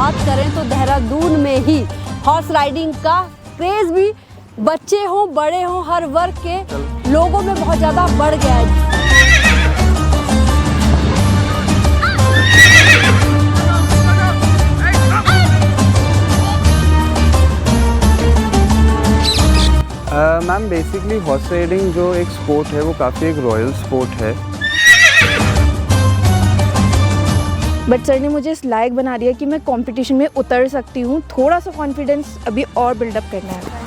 बात करें तो देहरादून में ही हॉर्स राइडिंग का क्रेज़ भी बच्चे हों बड़े हों हर वर्ग के लोगों में बहुत ज़्यादा बढ़ गया है। मैम बेसिकली हॉर्स राइडिंग जो एक स्पोर्ट है वो काफ़ी एक रॉयल स्पोर्ट है। बट सर ने मुझे इस लायक बना दिया कि मैं कंपटीशन में उतर सकती हूँ। थोड़ा सा कॉन्फिडेंस अभी और बिल्डअप करना है।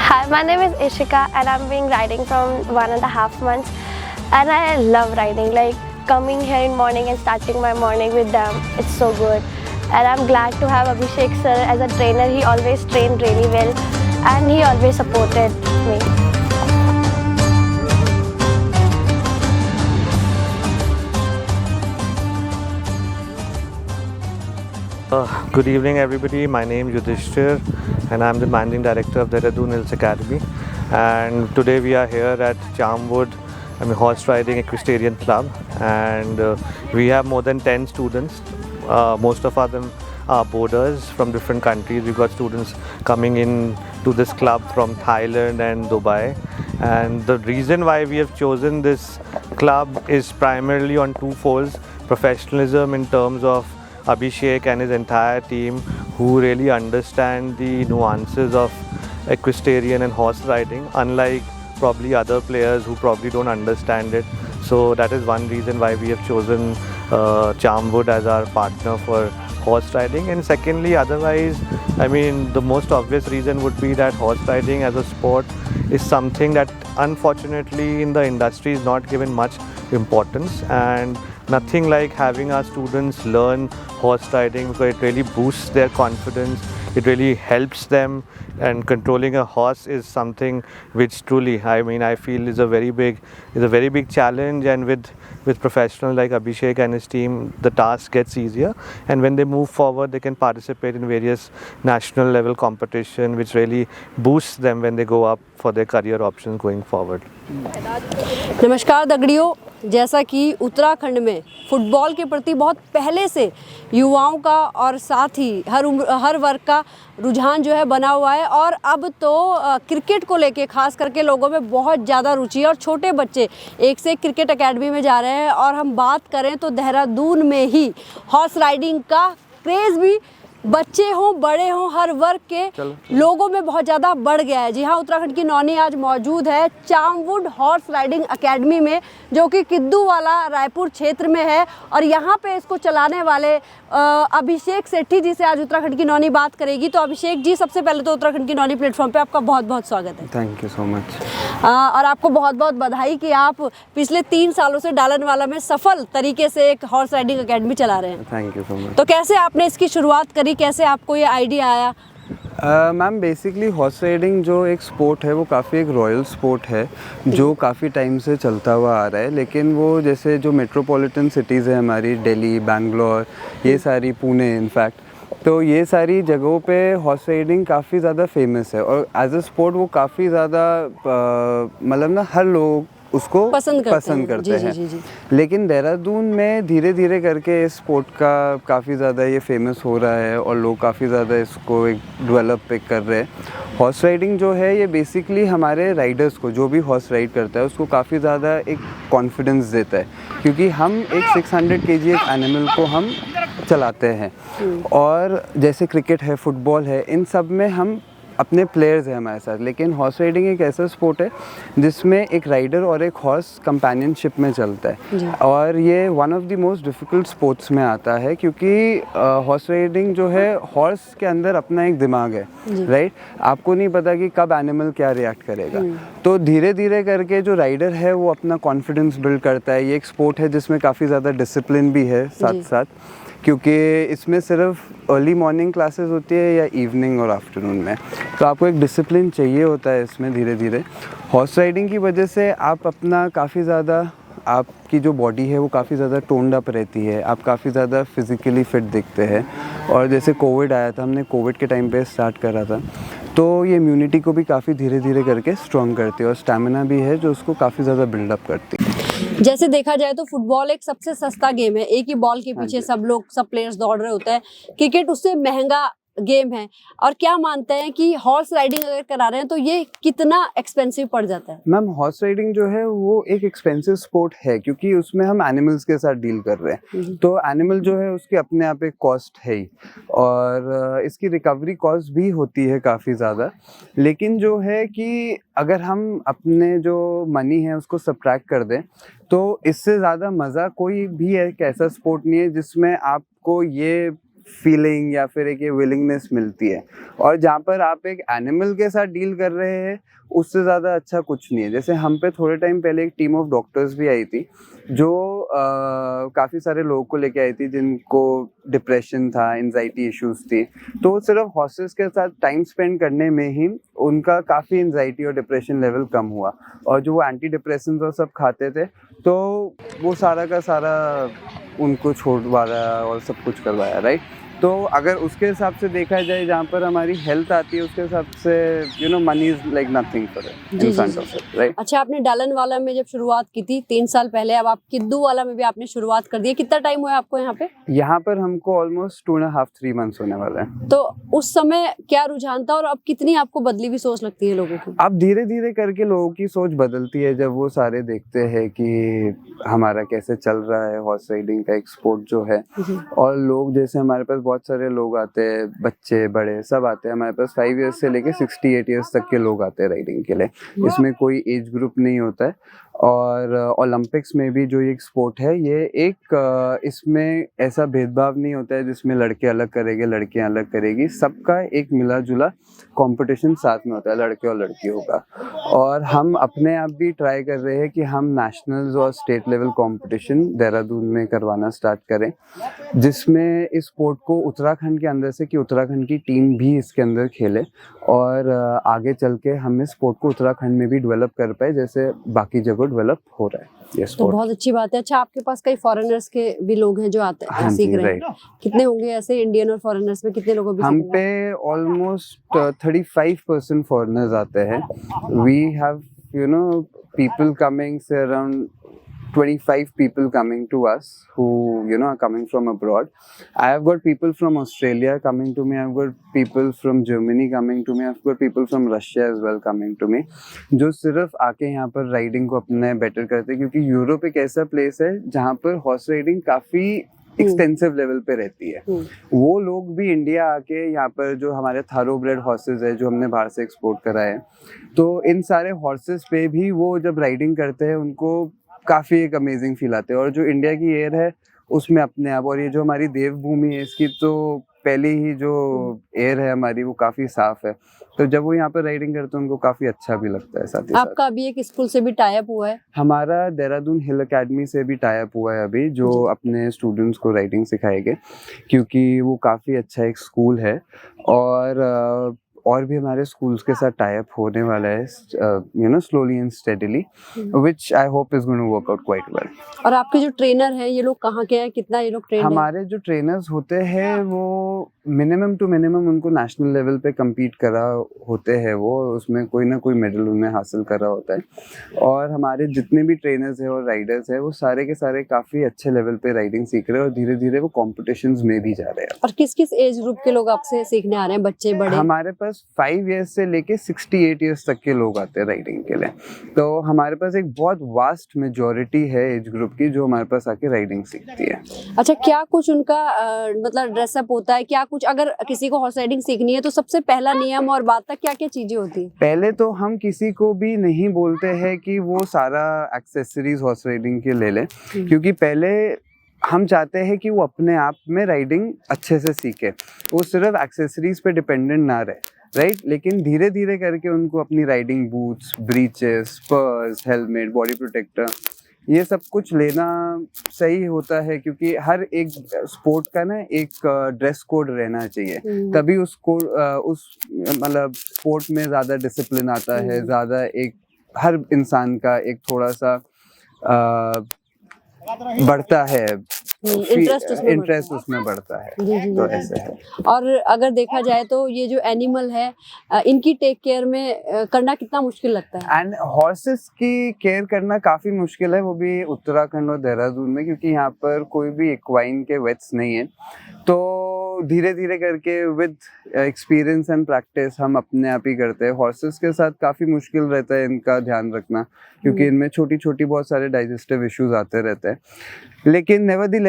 Hi, my name is Ishika and I'm being riding from 1.5 months and I love riding. Like coming here in morning and starting my morning with them, it's so good. And I'm glad to have Abhishek sir as a trainer. He always trained really well and he always supported me. Good evening everybody, my name is Yudhishthir and I'm the Managing Director of Dehradun Hills Academy, and today we are here at Charmwood Horse Riding Equestrian Club, and we have more than 10 students. Most of them are boarders from different countries. We've got students coming in to this club from Thailand and Dubai, and the reason why we have chosen this club is primarily on two folds: professionalism in terms of Abhishek and his entire team, who really understand the nuances of equestrian and horse riding, unlike probably other players who probably don't understand it. So that is one reason why we have chosen Charmwood as our partner for horse riding. And secondly, otherwise, I mean, the most obvious reason would be that horse riding as a sport is something that unfortunately in the industry is not given much importance, and nothing like having our students learn horse riding, because it really boosts their confidence, it really helps them, and controlling a horse is something which truly, I mean, I feel is a very big challenge, and with professionals like Abhishek and his team, the task gets easier, and when they move forward they can participate in various national level competition, which really boosts them when they go up for their career options going forward. नमस्कार दगड़ियों, जैसा कि उत्तराखंड में football के प्रति बहुत पहले से युवाओं का और साथ ही हर वर्ग का रुझान जो है बना हुआ है, और अब तो क्रिकेट को लेके खास करके लोगों में बहुत ज़्यादा रुचि है और छोटे बच्चे एक से एक क्रिकेट एकेडमी में जा रहे हैं। और हम बात करें तो देहरादून में ही हॉर्स राइडिंग का क्रेज़ भी बच्चे हों बड़े हों हर वर्ग के लोगों में बहुत ज़्यादा बढ़ गया है। जी हाँ, उत्तराखंड की नौनी आज मौजूद है चार्मवुड हॉर्स राइडिंग एकेडमी में, जो कि किद्दूवाला रायपुर क्षेत्र में है, और यहाँ पे इसको चलाने वाले अभिषेक सेठी जी से आज उत्तराखंड की नौनी बात करेगी। तो अभिषेक जी, सबसे पहले तो उत्तराखंड की नौनी प्लेटफॉर्म पे आपका बहुत बहुत स्वागत है। Thank you so much. और आपको बहुत बहुत बधाई कि आप पिछले 3 सालों से डालनवाला में सफल तरीके से एक हॉर्स राइडिंग एकेडमी चला रहे हैं। Thank you so much. तो कैसे आपने इसकी शुरुआत करी, कैसे आपको ये आइडिया आया? मैम बेसिकली हॉर्स राइडिंग जो एक स्पोर्ट है वो काफ़ी एक रॉयल स्पोर्ट है, जो काफ़ी टाइम से चलता हुआ आ रहा है, लेकिन वो जैसे जो मेट्रोपॉलिटन सिटीज़ है हमारी, दिल्ली, बैंगलोर, ये सारी, पुणे इनफैक्ट, तो ये सारी जगहों पे हॉर्स राइडिंग काफ़ी ज़्यादा फेमस है, और एज अ स्पोर्ट वो काफ़ी ज़्यादा मतलब ना हर लोग उसको पसंद करते हैं। जी। लेकिन देहरादून में धीरे धीरे करके इस स्पोर्ट का काफ़ी ज़्यादा ये फेमस हो रहा है और लोग काफ़ी ज़्यादा इसको एक डेवलप कर रहे हैं। हॉर्स राइडिंग जो है ये बेसिकली हमारे राइडर्स को, जो भी हॉर्स राइड करता है उसको काफ़ी ज़्यादा एक कॉन्फिडेंस देता है, क्योंकि हम एक 600 kg एक एनिमल को हम चलाते हैं, और जैसे क्रिकेट है, फुटबॉल है, इन सब में हम अपने प्लेयर्स हैं हमारे साथ, लेकिन हॉर्स राइडिंग एक ऐसा स्पोर्ट है जिसमें एक राइडर और एक हॉर्स कंपेनियनशिप में चलता है, और ये one of the most difficult sports में आता है, क्योंकि हॉर्स राइडिंग जो है, हॉर्स के अंदर अपना एक दिमाग है, राइट? आपको नहीं पता कि कब एनिमल क्या रिएक्ट करेगा, तो धीरे धीरे करके जो राइडर है वो अपना कॉन्फिडेंस बिल्ड करता है। ये एक स्पोर्ट है जिसमें काफ़ी ज़्यादा डिसिप्लिन भी है साथ साथ, क्योंकि इसमें सिर्फ अर्ली मॉर्निंग क्लासेस होती है या इवनिंग और आफ्टरनून में, तो आपको एक डिसिप्लिन चाहिए होता है इसमें धीरे धीरे। हॉर्स राइडिंग की वजह से आप अपना काफ़ी ज़्यादा, आपकी जो बॉडी है वो काफ़ी ज़्यादा टोन्ड अप रहती है, आप काफ़ी ज़्यादा फिज़िकली फिट दिखते हैं, और जैसे कोविड आया था, हमने कोविड के टाइम पे स्टार्ट करा था, तो ये इम्यूनिटी को भी काफ़ी धीरे धीरे करके स्ट्रॉन्ग करती है, और स्टैमिना भी है जो उसको काफ़ी ज़्यादा बिल्डअप करती है। जैसे देखा जाए तो फुटबॉल एक सबसे सस्ता गेम है, एक ही बॉल के पीछे सब प्लेयर्स दौड़ रहे होते हैं। क्रिकेट उससे महंगा गेम है। और क्या मानते हैं कि हॉर्स राइडिंग अगर करा रहे हैं तो ये कितना एक्सपेंसिव पड़ जाता है? मैम हॉर्स राइडिंग जो है वो एक एक्सपेंसिव स्पोर्ट है, क्योंकि उसमें हम एनिमल्स के साथ डील कर रहे हैं। तो एनिमल जो है उसकी अपने आप एक कॉस्ट है ही, और इसकी रिकवरी कॉस्ट भी होती है काफ़ी ज़्यादा। लेकिन जो है कि अगर हम अपने जो मनी है उसको सब्ट्रैक्ट कर दें तो इससे ज़्यादा मज़ा कोई भी एक ऐसा स्पोर्ट नहीं है जिसमें आपको ये फीलिंग या फिर एक ये विलिंगनेस मिलती है। और जहाँ पर आप एक एनिमल के साथ डील कर रहे हैं उससे ज़्यादा अच्छा कुछ नहीं है। जैसे हम पे थोड़े टाइम पहले एक टीम ऑफ डॉक्टर्स भी आई थी जो काफ़ी सारे लोगों को लेके आई थी जिनको डिप्रेशन था, एंजाइटी इश्यूज थी। तो सिर्फ हॉर्सेस के साथ टाइम स्पेंड करने में ही उनका काफ़ी एंजाइटी और डिप्रेशन लेवल कम हुआ। और जो वो एंटी डिप्रेसेंट्स और सब खाते थे तो वो सारा का सारा उनको छुड़वाया और सब कुछ करवाया, राइट। तो अगर उसके हिसाब से देखा जाए जहाँ पर हमारी हेल्थ आती है उसके हिसाब से money is like nothing for it in front of it, right. अच्छा, आपने डालन वाला में जब शुरुआत की थी 3 साल पहले, अब आप किद्दू वाला में भी आपने शुरुआत कर दी है। कितना टाइम हुआ आपको यहाँ पे? यहाँ पर हमको ऑलमोस्ट 2.5-3 मंथ्स होने वाला है। तो उस समय क्या रुझान था और अब कितनी आपको बदली हुई सोच लगती है लोगों की? अब धीरे धीरे करके लोगों की सोच बदलती है जब वो सारे देखते हैं कि हमारा कैसे चल रहा है हॉर्स राइडिंग का एक स्पोर्ट जो है। और लोग जैसे हमारे पास बहुत सारे लोग आते हैं, बच्चे बड़े सब आते हैं हमारे पास। 5 ईयर्स से लेके 68 ईयर्स तक के लोग आते हैं राइडिंग के लिए। इसमें कोई एज ग्रुप नहीं होता है। और ओलंपिक्स में भी जो ये एक स्पोर्ट है ये एक इसमें ऐसा भेदभाव नहीं होता है जिसमें लड़के अलग करेंगे लड़कियां अलग करेगी। सबका एक मिला जुला कंपटीशन साथ में होता है लड़के और लड़कियों का। और हम अपने आप भी ट्राई कर रहे हैं कि हम नेशनल्स और स्टेट लेवल कंपटीशन देहरादून में करवाना स्टार्ट करें, जिसमें इस स्पोर्ट को उत्तराखंड के अंदर से कि उत्तराखंड की टीम भी इसके अंदर खेले और आगे चल के हम इस स्पोर्ट को उत्तराखंड में भी डेवलप कर पाए जैसे बाकी जगह डेवलप हो रहा है ये तो स्पोर्ट। बहुत अच्छी बात है। अच्छा, आपके पास कई फॉरेनर्स के भी लोग हैं जो आते हैं हाँ सीख जी, रहे हैं। कितने होंगे ऐसे इंडियन और फॉरेनर्स में, कितने लोगों हम पे ऑलमोस्ट 35% फॉरेनर्स आते हैं। We have people coming, say around 25 people coming to us who are coming from abroad. I have got people from Australia coming to me. I've got people from Germany coming to me. I've got people from Russia as well coming to me, जो सिर्फ आके यहाँ पर riding को अपने better करते हैं। क्योंकि यूरोप एक ऐसा प्लेस है जहाँ पर हॉर्स राइडिंग काफ़ी एक्सटेंसिव लेवल पे रहती है। वो लोग भी इंडिया आके यहाँ पर जो हमारे थारोब्रेड हॉर्सेस है जो हमने बाहर से एक्सपोर्ट कराए हैं, तो इन सारे हॉर्सेस पे भी वो जब राइडिंग करते हैं उनको काफ़ी एक अमेजिंग फील आते हैं। और जो इंडिया की एयर है उसमें अपने आप, और ये जो हमारी देवभूमि है इसकी तो पहले ही जो एयर है हमारी वो काफ़ी साफ है। तो जब वो यहाँ पर राइडिंग करते हैं उनको काफ़ी अच्छा भी लगता है। साथ ही आपका अभी एक स्कूल से भी टाई अप हुआ है? हमारा देहरादून हिल एकेडमी से भी टाई अप हुआ है अभी, जो अपने स्टूडेंट्स को राइडिंग सिखाएंगे, क्योंकि वो काफ़ी अच्छा एक स्कूल है। और भी हमारे स्कूल्स के साथ टाई अप होने वाला है slowly and steadily, which I hope is going to work out quite well. और आपके जो ट्रेनर हैं ये लोग कहाँ के हैं, कितना ये लोग ट्रेन हमारे जो ट्रेनर्स होते हैं वो मिनिमम टू मिनिमम उनको नेशनल लेवल पे compete करा होते हैं, वो उसमें कोई ना कोई मेडल उन्हें हासिल करा होता है। और हमारे जितने भी ट्रेनर्स हैं और राइडर्स हैं वो सारे के सारे काफ़ी अच्छे लेवल पे राइडिंग सीख रहे हैं और धीरे धीरे वो कॉम्पिटिशन्स में भी जा रहे हैं। और किस किस एज ग्रुप के लोग आपसे सीखने आ रहे हैं, बच्चे बड़े? हमारे पास 5 ईयर्स से लेके 68 ईयर्स तक के लोग आते हैं राइडिंग के लिए। तो हमारे पास एक बहुत वास्ट मेजॉरिटी है एज ग्रुप की जो हमारे पास आके राइडिंग सीखती है। अच्छा, क्या कुछ उनका मतलब ड्रेसअप होता है, क्या कुछ अगर किसी को हॉर्स राइडिंग सीखनी है तो सबसे पहला नियम और बाद तक क्या क्या चीजें होती है? पहले तो हम किसी को भी नहीं बोलते हैं कि वो सारा एक्सेसरीज हॉर्स राइडिंग के ले ले, क्योंकि पहले हम चाहते हैं कि वो अपने आप में राइडिंग अच्छे से सीखे, वो सिर्फ एक्सेसरीज पे डिपेंडेंट ना रहे, राइट। लेकिन धीरे धीरे करके उनको अपनी राइडिंग बूट्स, ब्रीचेस, स्पर्स, हेलमेट, बॉडी प्रोटेक्टर ये सब कुछ लेना सही होता है, क्योंकि हर एक स्पोर्ट का ना एक ड्रेस कोड रहना चाहिए, तभी उसको उस मतलब स्पोर्ट में ज़्यादा डिसिप्लिन आता है, ज़्यादा एक हर इंसान का एक थोड़ा सा बढ़ता है इंटरेस्ट उसमें बढ़ता है। तो ऐसे है। और अगर देखा जाए तो ये जो एनिमल है इनकी टेक केयर में करना कितना मुश्किल लगता है? एंड हॉर्सेस की केयर करना काफी मुश्किल है, वो भी उत्तराखंड और देहरादून में, क्योंकि यहाँ पर कोई भी इक्वाइन के वेट्स नहीं है। तो धीरे धीरे करके विद एक्सपीरियंस एंड प्रैक्टिस हम अपने आप ही करते हैं। हॉर्सेस के साथ काफ़ी मुश्किल रहता है इनका ध्यान रखना, क्योंकि इनमें छोटी छोटी बहुत सारे डाइजेस्टिव इश्यूज आते रहते हैं। लेकिन nevertheless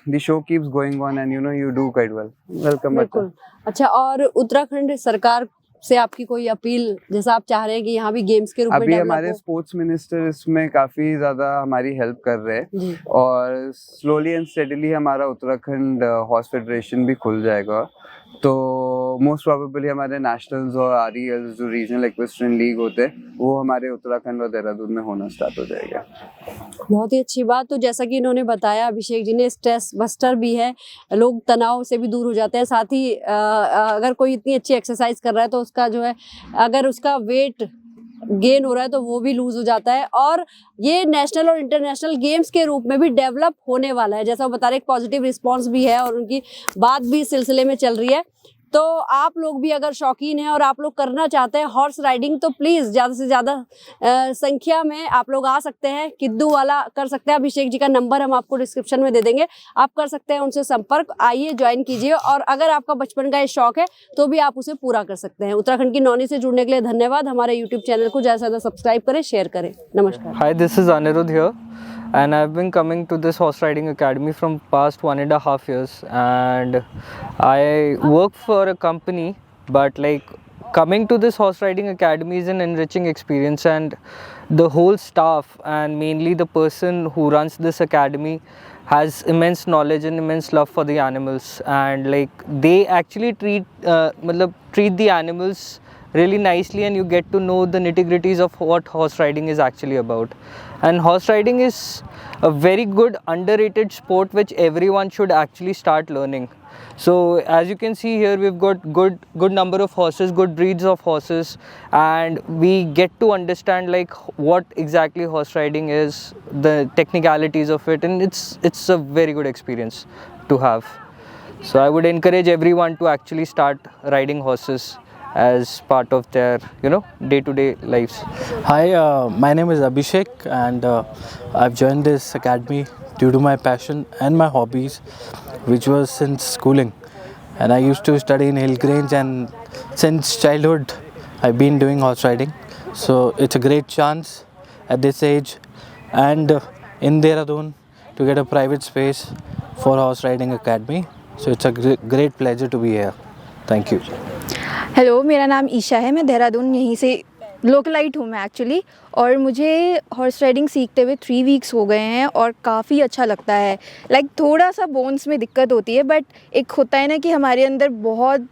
the show keeps going on and you do quite well. Welcome. बिल्कुल। अच्छा, और उत्तराखंड सरकार से आपकी कोई अपील, जैसा आप चाह रहे हैं कि यहाँ भी गेम्स के रूप में अभी डेवलप हमारे हो? स्पोर्ट्स मिनिस्टर इसमें काफी ज्यादा हमारी हेल्प कर रहे हैं, और स्लोली एंड स्टेडीली हमारा उत्तराखंड हॉर्स फेडरेशन भी खुल जाएगा। तो मोस्ट प्रोबेबली हमारे नेशनल्स और आरईएल्स जो रीजनल इक्वेस्ट्रियन लीग होते हैं वो हमारे उत्तराखंड और देहरादून में होना स्टार्ट हो जाएगा। बहुत ही अच्छी बात। तो जैसा कि इन्होंने बताया, अभिषेक जी ने, स्ट्रेस बस्टर भी है, लोग तनाव से भी दूर हो जाते हैं। साथ ही अगर कोई इतनी अच्छी एक्सरसाइज कर रहा है तो उसका जो है, अगर उसका वेट गेन हो रहा है तो वो भी लूज हो जाता है, और ये नेशनल और इंटरनेशनल गेम्स के रूप में भी डेवलप होने वाला है। जैसा वो बता रहे, एक पॉजिटिव रिस्पांस भी है और उनकी बात भी इस सिलसिले में चल रही है। तो आप लोग भी अगर शौकीन हैं और आप लोग करना चाहते हैं हॉर्स राइडिंग, तो प्लीज़ ज़्यादा से ज़्यादा संख्या में आप लोग आ सकते हैं। किद्दू वाला कर सकते हैं। अभिषेक जी का नंबर हम आपको डिस्क्रिप्शन में दे देंगे, आप कर सकते हैं उनसे संपर्क। आइए, ज्वाइन कीजिए, और अगर आपका बचपन का ये शौक है तो भी आप उसे पूरा कर सकते हैं। उत्तराखंड की नौनी से जुड़ने के लिए धन्यवाद। हमारे यूट्यूब चैनल को ज़्यादा से ज़्यादा सब्सक्राइब करें, शेयर करें। नमस्कार। Hi, this is Anirudh here, and I've been coming to this horse riding academy from past 1.5 years, and I work for a company, but like coming to this horse riding academy is an enriching experience, and the whole staff and mainly the person who runs this academy has immense knowledge and immense love for the animals, and like they actually treat the animals really nicely, and you get to know the nitty-gritties of what horse riding is actually about. And horse riding is a very good underrated sport which everyone should actually start learning. So as you can see here, we've got good number of horses, good breeds of horses, and we get to understand like what exactly horse riding is, the technicalities of it, and it's a very good experience to have. So I would encourage everyone to actually start riding horses as part of their day-to-day lives. Hi, my name is Abhishek, and I've joined this academy due to my passion and my hobbies, which was since schooling. And I used to study in Hillgrange, and since childhood I've been doing horse riding. So it's a great chance at this age and in Dehradun to get a private space for horse riding academy. So it's a great pleasure to be here. Thank you. Hello, मेरा नाम ईशा है। मैं देहरादून यहीं से localite हूँ मैं actually, और मुझे हॉर्स राइडिंग सीखते हुए 3 वीक्स हो गए हैं और काफ़ी अच्छा लगता है। लाइक थोड़ा सा बोन्स में दिक्कत होती है, बट एक होता है ना कि हमारे अंदर बहुत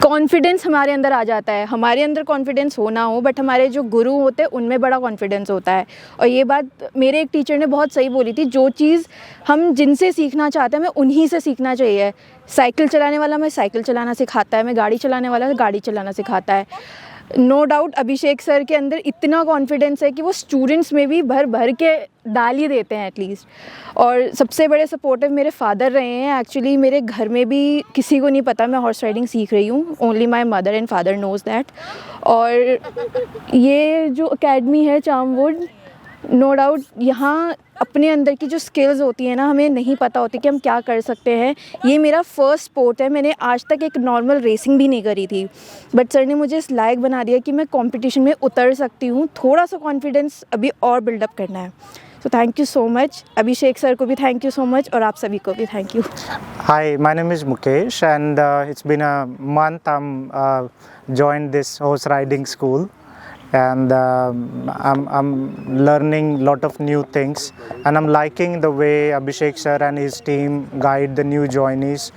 कॉन्फिडेंस हमारे अंदर आ जाता है। हमारे अंदर कॉन्फिडेंस हो ना हो, बट हमारे जो गुरु होते हैं उनमें बड़ा कॉन्फिडेंस होता है। और ये बात मेरे एक टीचर ने बहुत सही बोली थी, जो चीज़ हम जिनसे सीखना चाहते हैं हमें उन्हीं से सीखना चाहिए। साइकिल चलाने वाला हमें साइकिल चलाना सिखाता है, मैं गाड़ी चलाने वाला गाड़ी चलाना सिखाता है। नो डाउट अभिषेक सर के अंदर इतना कॉन्फिडेंस है कि वो स्टूडेंट्स में भी भर भर के डाल ही देते हैं एटलीस्ट। और सबसे बड़े सपोर्टिव मेरे फादर रहे हैं। एक्चुअली मेरे घर में भी किसी को नहीं पता मैं हॉर्स राइडिंग सीख रही हूँ, only my mother and father knows that. और ये जो अकेडमी है चामवुड, नो डाउट यहाँ अपने अंदर की जो स्किल्स होती है ना, हमें नहीं पता होती कि हम क्या कर सकते हैं। ये मेरा फर्स्ट स्पोर्ट है, मैंने आज तक एक नॉर्मल रेसिंग भी नहीं करी थी, बट सर ने मुझे इस लायक बना दिया कि मैं कंपटीशन में उतर सकती हूँ। थोड़ा सा कॉन्फिडेंस अभी और बिल्डअप करना है। So thank you so much Abhishek sir को भी थैंक यू सो मच, और आप सभी को भी thank you. Hi, my name is Mukesh, and it's been a month I'm joined this horse riding school, and I'm learning lot of new things, and I'm liking the way Abhishek sir and his team guide the new joinees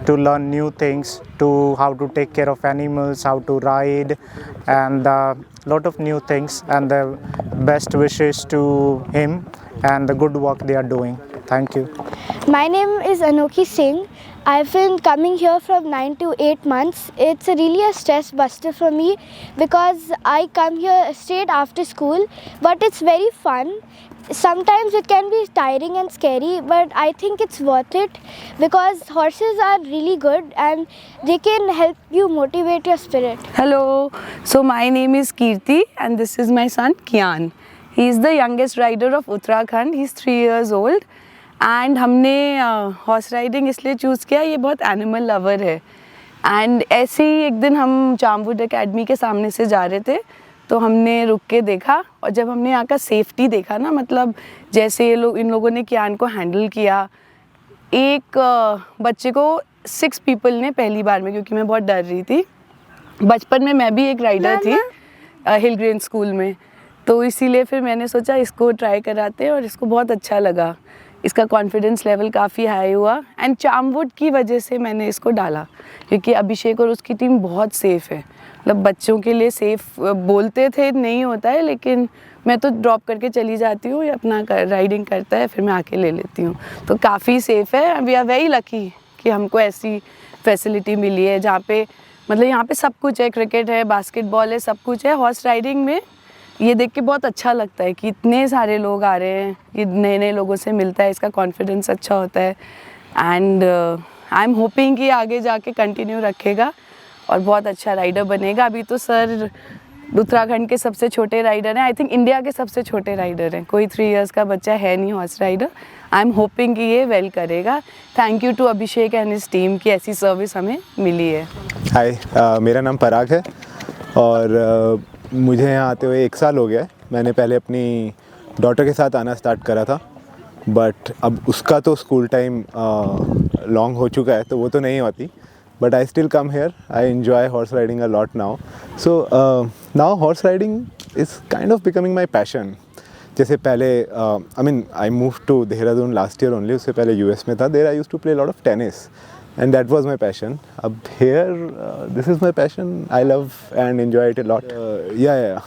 to learn new things, to how to take care of animals, how to ride, and lot of new things, and the best wishes to him and the good work they are doing. Thank you. My name is Anokhi Singh, I've been coming here from 9 to 8 months. It's really a stress buster for me because I come here straight after school, but it's very fun. Sometimes it can be tiring and scary, but I think it's worth it because horses are really good and they can help you motivate your spirit. Hello, so my name is Kirti and this is my son Kian. He is the youngest rider of Uttarakhand. He is 3 years old. And हमने horse riding इसलिए choose किया, ये बहुत animal lover है. And ऐसे ही एक दिन हम चामवुड एकेडमी के सामने से जा रहे थे तो हमने रुक के देखा, और जब हमने यहाँ का सेफ्टी देखा ना, मतलब जैसे ये लोग, इन लोगों ने कियान को हैंडल किया. एक बच्चे को 6 पीपल ने पहली बार में, क्योंकि मैं बहुत डर रही थी, बचपन में मैं भी एक राइडर थी हिलग्रेन स्कूल में, तो इसीलिए फिर मैंने सोचा इसको ट्राई कराते हैं और इसको बहुत अच्छा लगा. इसका कॉन्फिडेंस लेवल काफ़ी हाई हुआ एंड चामवुड की वजह से मैंने इसको डाला, क्योंकि अभिषेक और उसकी टीम बहुत सेफ़ है. मतलब बच्चों के लिए सेफ़ बोलते थे नहीं होता है, लेकिन मैं तो ड्रॉप करके चली जाती हूँ, ये अपना राइडिंग करता है, फिर मैं आके ले लेती हूँ. तो काफ़ी सेफ़ है. वी आर वेरी लकी कि हमको ऐसी फैसिलिटी मिली है जहाँ पे, मतलब यहाँ पे सब कुछ है. क्रिकेट है, बास्केटबॉल है, सब कुछ है. हॉर्स राइडिंग में ये देख के बहुत अच्छा लगता है कि इतने सारे लोग आ रहे हैं, कि नए नए लोगों से मिलता है, इसका कॉन्फिडेंस अच्छा होता है. एंड आई एम होपिंग कि आगे जाके कंटिन्यू रखेगा और बहुत अच्छा राइडर बनेगा. अभी तो सर उत्तराखंड के सबसे छोटे राइडर हैं, आई थिंक इंडिया के सबसे छोटे राइडर हैं. कोई 3 इयर्स का बच्चा है नहीं horse rider. I am hoping कि ये वेल करेगा. Thank you to Abhishek and his team की ऐसी सर्विस हमें मिली है. हाय, मेरा नाम पराग है और मुझे यहाँ आते हुए 1 साल हो गया है. मैंने पहले अपनी डॉटर के साथ आना स्टार्ट करा था, बट अब उसका तो स्कूल टाइम लॉन्ग हो चुका है, तो वो तो नहीं होती. But I still come here. I enjoy horse riding a lot now. So now horse riding is kind of becoming my passion. जैसे पहले I move to Dehradun last year only. उससे पहले US में था. There I used to play lot of tennis and that was my passion. Up here, this is my passion. I love and enjoy it a lot. Yeah.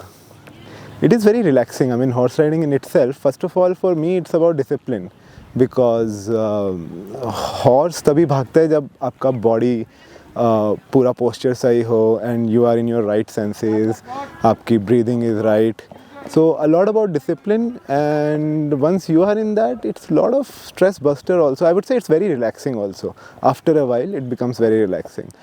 It is very relaxing. I mean, horse riding in itself, first of all, for me, it's about discipline. Because horse तभी भागता है जब आपका body पूरा posture सही हो and you are in your right senses, आपकी breathing is right. So a lot about discipline, and once you are in that, it's a lot of stress buster also. I would say it's very relaxing also. After a while, it becomes very relaxing.